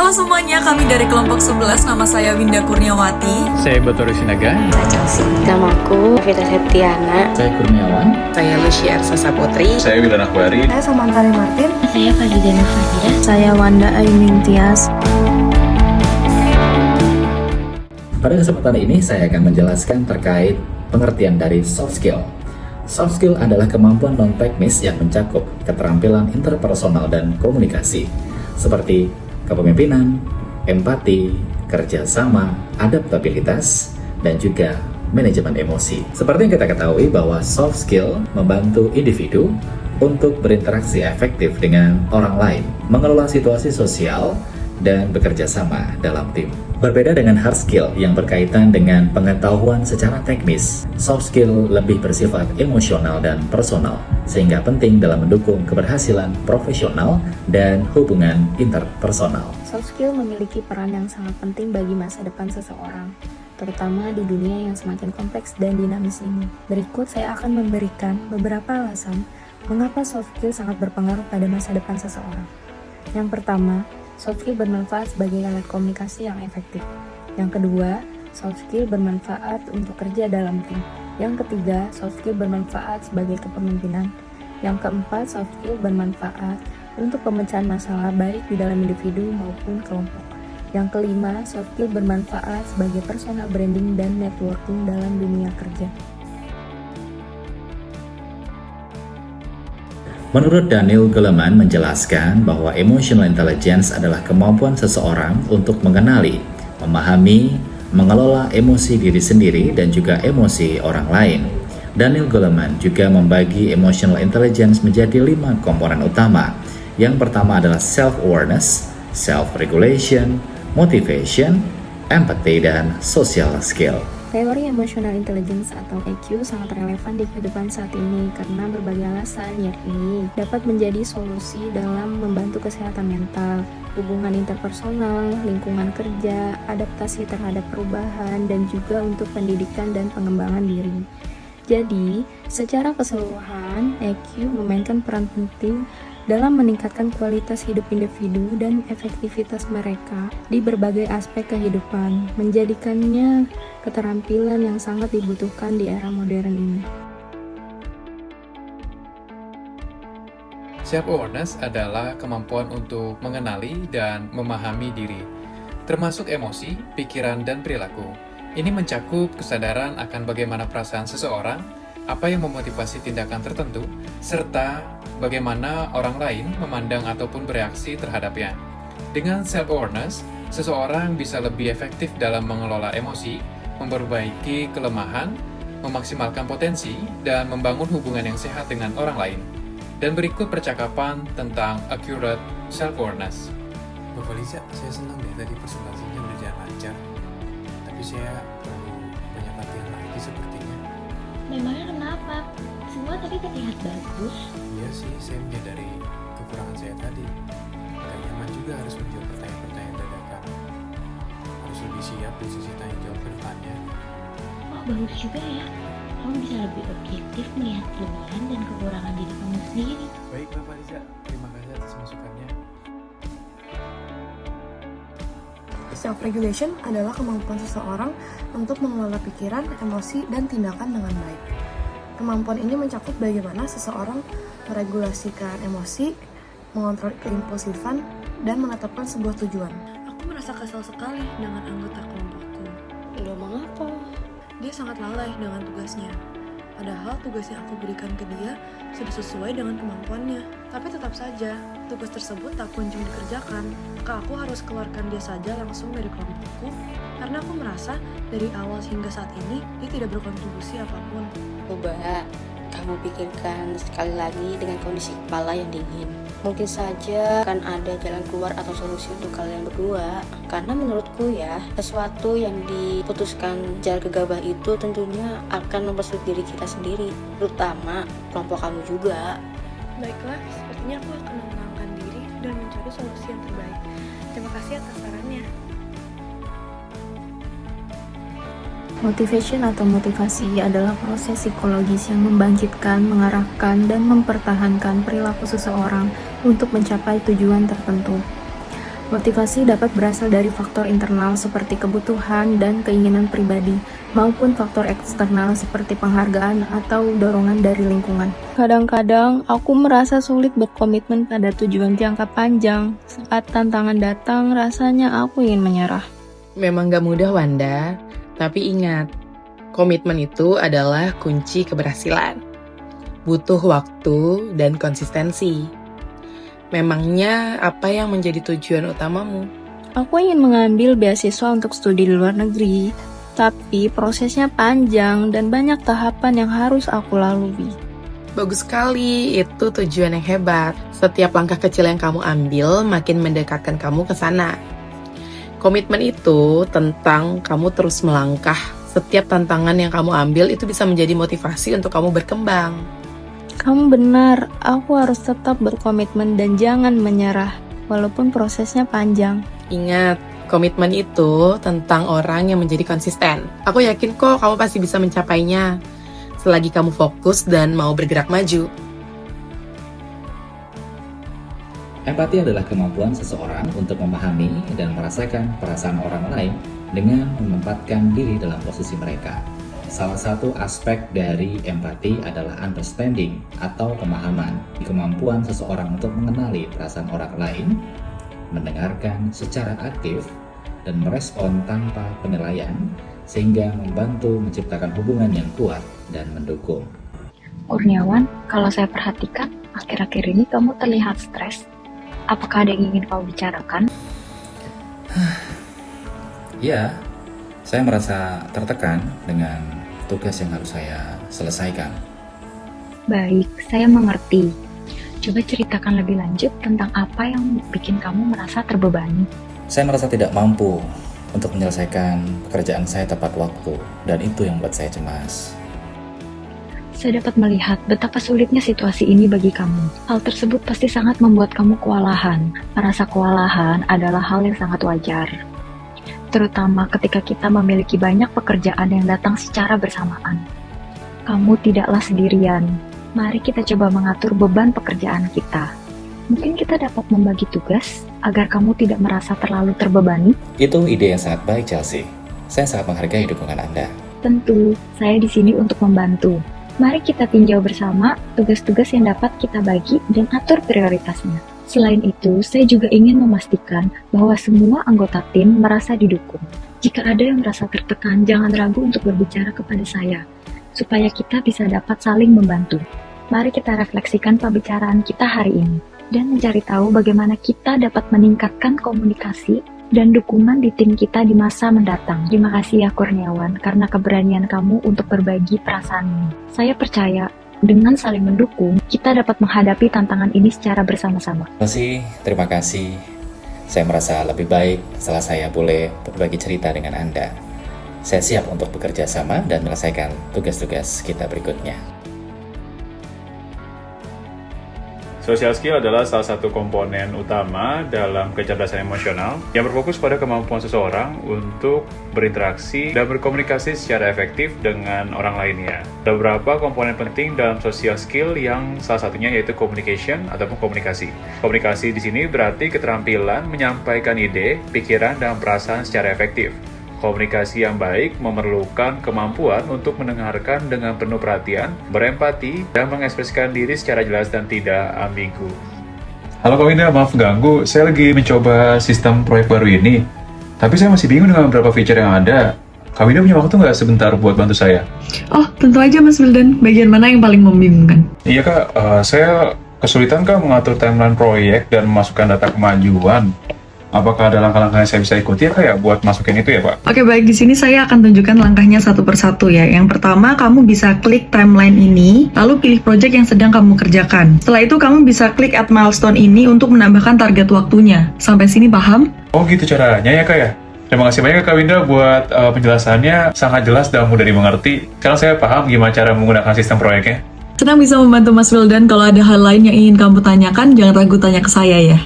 Halo semuanya, kami dari kelompok 11, nama saya Winda Kurniawati. Saya Batori Sinaga. Saya Chelsea. Namaku Vita Septiana. Saya Kurniawan. Saya Lucia Sasa Putri. Saya Wildan Akwari. Saya Samantari Martin. Saya Fadida Nufadira. Saya Wanda Aining Tias. Pada kesempatan ini saya akan menjelaskan terkait pengertian dari soft skill. Soft skill adalah kemampuan non-teknis yang mencakup keterampilan interpersonal dan komunikasi, seperti kepemimpinan, empati, kerjasama, adaptabilitas, dan juga manajemen emosi. Seperti yang kita ketahui bahwa soft skill membantu individu untuk berinteraksi efektif dengan orang lain, mengelola situasi sosial, dan bekerja sama dalam tim. Berbeda dengan hard skill yang berkaitan dengan pengetahuan secara teknis, soft skill lebih bersifat emosional dan personal, sehingga penting dalam mendukung keberhasilan profesional dan hubungan interpersonal. Soft skill memiliki peran yang sangat penting bagi masa depan seseorang, terutama di dunia yang semakin kompleks dan dinamis ini. Berikut saya akan memberikan beberapa alasan mengapa soft skill sangat berpengaruh pada masa depan seseorang. Yang pertama, soft skill bermanfaat sebagai alat komunikasi yang efektif. Yang kedua, soft skill bermanfaat untuk kerja dalam tim. Yang ketiga, soft skill bermanfaat sebagai kepemimpinan. Yang keempat, soft skill bermanfaat untuk pemecahan masalah baik di dalam individu maupun kelompok. Yang kelima, soft skill bermanfaat sebagai personal branding dan networking dalam dunia kerja. Menurut Daniel Goleman menjelaskan bahwa emotional intelligence adalah kemampuan seseorang untuk mengenali, memahami, mengelola emosi diri sendiri dan juga emosi orang lain. Daniel Goleman juga membagi emotional intelligence menjadi 5 komponen utama. Yang pertama adalah self-awareness, self-regulation, motivation, empathy, dan social skill. Teori emotional intelligence atau EQ sangat relevan di kehidupan saat ini karena berbagai alasan, yakni dapat menjadi solusi dalam membantu kesehatan mental, hubungan interpersonal, lingkungan kerja, adaptasi terhadap perubahan, dan juga untuk pendidikan dan pengembangan diri. Jadi, secara keseluruhan, EQ memainkan peran penting dalam meningkatkan kualitas hidup individu dan efektivitas mereka di berbagai aspek kehidupan, menjadikannya keterampilan yang sangat dibutuhkan di era modern ini. Self-awareness adalah kemampuan untuk mengenali dan memahami diri, termasuk emosi, pikiran, dan perilaku. Ini mencakup kesadaran akan bagaimana perasaan seseorang, apa yang memotivasi tindakan tertentu, serta bagaimana orang lain memandang ataupun bereaksi terhadapnya. Dengan self-awareness, seseorang bisa lebih efektif dalam mengelola emosi, memperbaiki kelemahan, memaksimalkan potensi, dan membangun hubungan yang sehat dengan orang lain. Dan berikut percakapan tentang accurate self-awareness. Bapak Liza, saya senang deh tadi presentasinya berjalan lancar. Tapi saya perlu banyak latihan lagi sepertinya. Memangnya kenapa? Semua tadi terlihat bagus. Iya sih, saya menyadari kekurangan saya tadi. Gak nyaman juga harus menjawab pertanyaan-pertanyaan dadakan. Harus lebih siap di sisi tanya jawab ke depannya. Oh, bagus juga ya. Kamu bisa lebih objektif melihat kelemahan dan kekurangan diri kamu sendiri. Baik Bapak Liza, terima kasih atas masukannya. Self-regulation adalah kemampuan seseorang untuk mengelola pikiran, emosi, dan tindakan dengan baik. Kemampuan ini mencakup bagaimana seseorang meregulasikan emosi, mengontrol keimpulsifan, dan menetapkan sebuah tujuan. Aku merasa kesal sekali dengan anggota kelompokku. Loh, mengapa? Dia sangat lalai dengan tugasnya. Padahal tugas yang aku berikan ke dia sudah sesuai dengan kemampuannya. Tapi tetap saja, tugas tersebut tak kunjung dikerjakan. Maka aku harus keluarkan dia saja langsung dari kelompokku. Karena aku merasa dari awal hingga saat ini, dia tidak berkontribusi apapun. Coba kamu pikirkan sekali lagi dengan kondisi kepala yang dingin. Mungkin saja akan ada jalan keluar atau solusi untuk kalian berdua. Karena menurutku ya, sesuatu yang diputuskan secara gegabah itu tentunya akan mempersulit diri kita sendiri, terutama kelompok kamu juga. Baiklah, sepertinya aku akan menenangkan diri dan mencari solusi yang terbaik. Terima kasih atas sarannya. Motivation atau motivasi adalah proses psikologis yang membangkitkan, mengarahkan, dan mempertahankan perilaku seseorang untuk mencapai tujuan tertentu. Motivasi dapat berasal dari faktor internal seperti kebutuhan dan keinginan pribadi, maupun faktor eksternal seperti penghargaan atau dorongan dari lingkungan. Kadang-kadang aku merasa sulit berkomitmen pada tujuan jangka panjang. Saat tantangan datang, rasanya aku ingin menyerah. Memang gak mudah, Wanda. Tapi ingat, komitmen itu adalah kunci keberhasilan. Butuh waktu dan konsistensi. Memangnya apa yang menjadi tujuan utamamu? Aku ingin mengambil beasiswa untuk studi di luar negeri, tapi prosesnya panjang dan banyak tahapan yang harus aku lalui. Bagus sekali, itu tujuan yang hebat. Setiap langkah kecil yang kamu ambil makin mendekatkan kamu ke sana. Komitmen itu tentang kamu terus melangkah. Setiap tantangan yang kamu ambil itu bisa menjadi motivasi untuk kamu berkembang. Kamu benar, aku harus tetap berkomitmen dan jangan menyerah, walaupun prosesnya panjang. Ingat, komitmen itu tentang orang yang menjadi konsisten. Aku yakin kok kamu pasti bisa mencapainya, selagi kamu fokus dan mau bergerak maju. Empati adalah kemampuan seseorang untuk memahami dan merasakan perasaan orang lain dengan menempatkan diri dalam posisi mereka. Salah satu aspek dari empati adalah understanding atau pemahaman, kemampuan seseorang untuk mengenali perasaan orang lain, mendengarkan secara aktif, dan merespon tanpa penilaian, sehingga membantu menciptakan hubungan yang kuat dan mendukung. Kurniawan, kalau saya perhatikan, akhir-akhir ini kamu terlihat stres. Apakah ada yang ingin kau bicarakan? Ya, saya merasa tertekan dengan tugas yang harus saya selesaikan. Baik, saya mengerti. Coba ceritakan lebih lanjut tentang apa yang bikin kamu merasa terbebani. Saya merasa tidak mampu untuk menyelesaikan pekerjaan saya tepat waktu, dan itu yang membuat saya cemas. Saya dapat melihat betapa sulitnya situasi ini bagi kamu. Hal tersebut pasti sangat membuat kamu kewalahan. Merasa kewalahan adalah hal yang sangat wajar. Terutama ketika kita memiliki banyak pekerjaan yang datang secara bersamaan. Kamu tidaklah sendirian. Mari kita coba mengatur beban pekerjaan kita. Mungkin kita dapat membagi tugas agar kamu tidak merasa terlalu terbebani. Itu ide yang sangat baik, Chelsea. Saya sangat menghargai dukungan Anda. Tentu, saya di sini untuk membantu. Mari kita tinjau bersama tugas-tugas yang dapat kita bagi dan atur prioritasnya. Selain itu, saya juga ingin memastikan bahwa semua anggota tim merasa didukung. Jika ada yang merasa tertekan, jangan ragu untuk berbicara kepada saya, supaya kita bisa dapat saling membantu. Mari kita refleksikan pembicaraan kita hari ini, dan mencari tahu bagaimana kita dapat meningkatkan komunikasi dan dukungan di tim kita di masa mendatang. Terima kasih ya Kurniawan, karena keberanian kamu untuk berbagi perasaan ini. Saya percaya, dengan saling mendukung, kita dapat menghadapi tantangan ini secara bersama-sama. Terima kasih. Saya merasa lebih baik setelah saya boleh berbagi cerita dengan Anda. Saya siap untuk bekerja sama dan menyelesaikan tugas-tugas kita berikutnya. Social skill adalah salah satu komponen utama dalam kecerdasan emosional yang berfokus pada kemampuan seseorang untuk berinteraksi dan berkomunikasi secara efektif dengan orang lainnya. Ada beberapa komponen penting dalam social skill yang salah satunya yaitu communication ataupun komunikasi. Komunikasi di sini berarti keterampilan menyampaikan ide, pikiran, dan perasaan secara efektif. Komunikasi yang baik memerlukan kemampuan untuk mendengarkan dengan penuh perhatian, berempati, dan mengekspresikan diri secara jelas dan tidak ambigu. Halo Kak Winda, maaf ganggu. Saya lagi mencoba sistem proyek baru ini. Tapi saya masih bingung dengan beberapa feature yang ada. Kak Winda punya waktu nggak sebentar buat bantu saya? Oh, tentu aja Mas Wildan. Bagian mana yang paling membingungkan? Iya Kak, saya kesulitan Kak mengatur timeline proyek dan memasukkan data kemajuan. Apakah ada langkah-langkah yang saya bisa ikuti ya Kak ya buat masukin itu ya Pak? Oke, baik. Di sini saya akan tunjukkan langkahnya satu persatu ya. Yang pertama, kamu bisa klik timeline ini, lalu pilih project yang sedang kamu kerjakan. Setelah itu, kamu bisa klik add milestone ini untuk menambahkan target waktunya. Sampai sini paham? Oh gitu caranya ya Kak ya? Terima kasih banyak Kak Winda buat penjelasannya, sangat jelas dan mudah dimengerti. Sekarang saya paham gimana cara menggunakan sistem proyeknya. Senang bisa membantu Mas Wildan. Kalau ada hal lain yang ingin kamu tanyakan, jangan ragu tanya ke saya ya.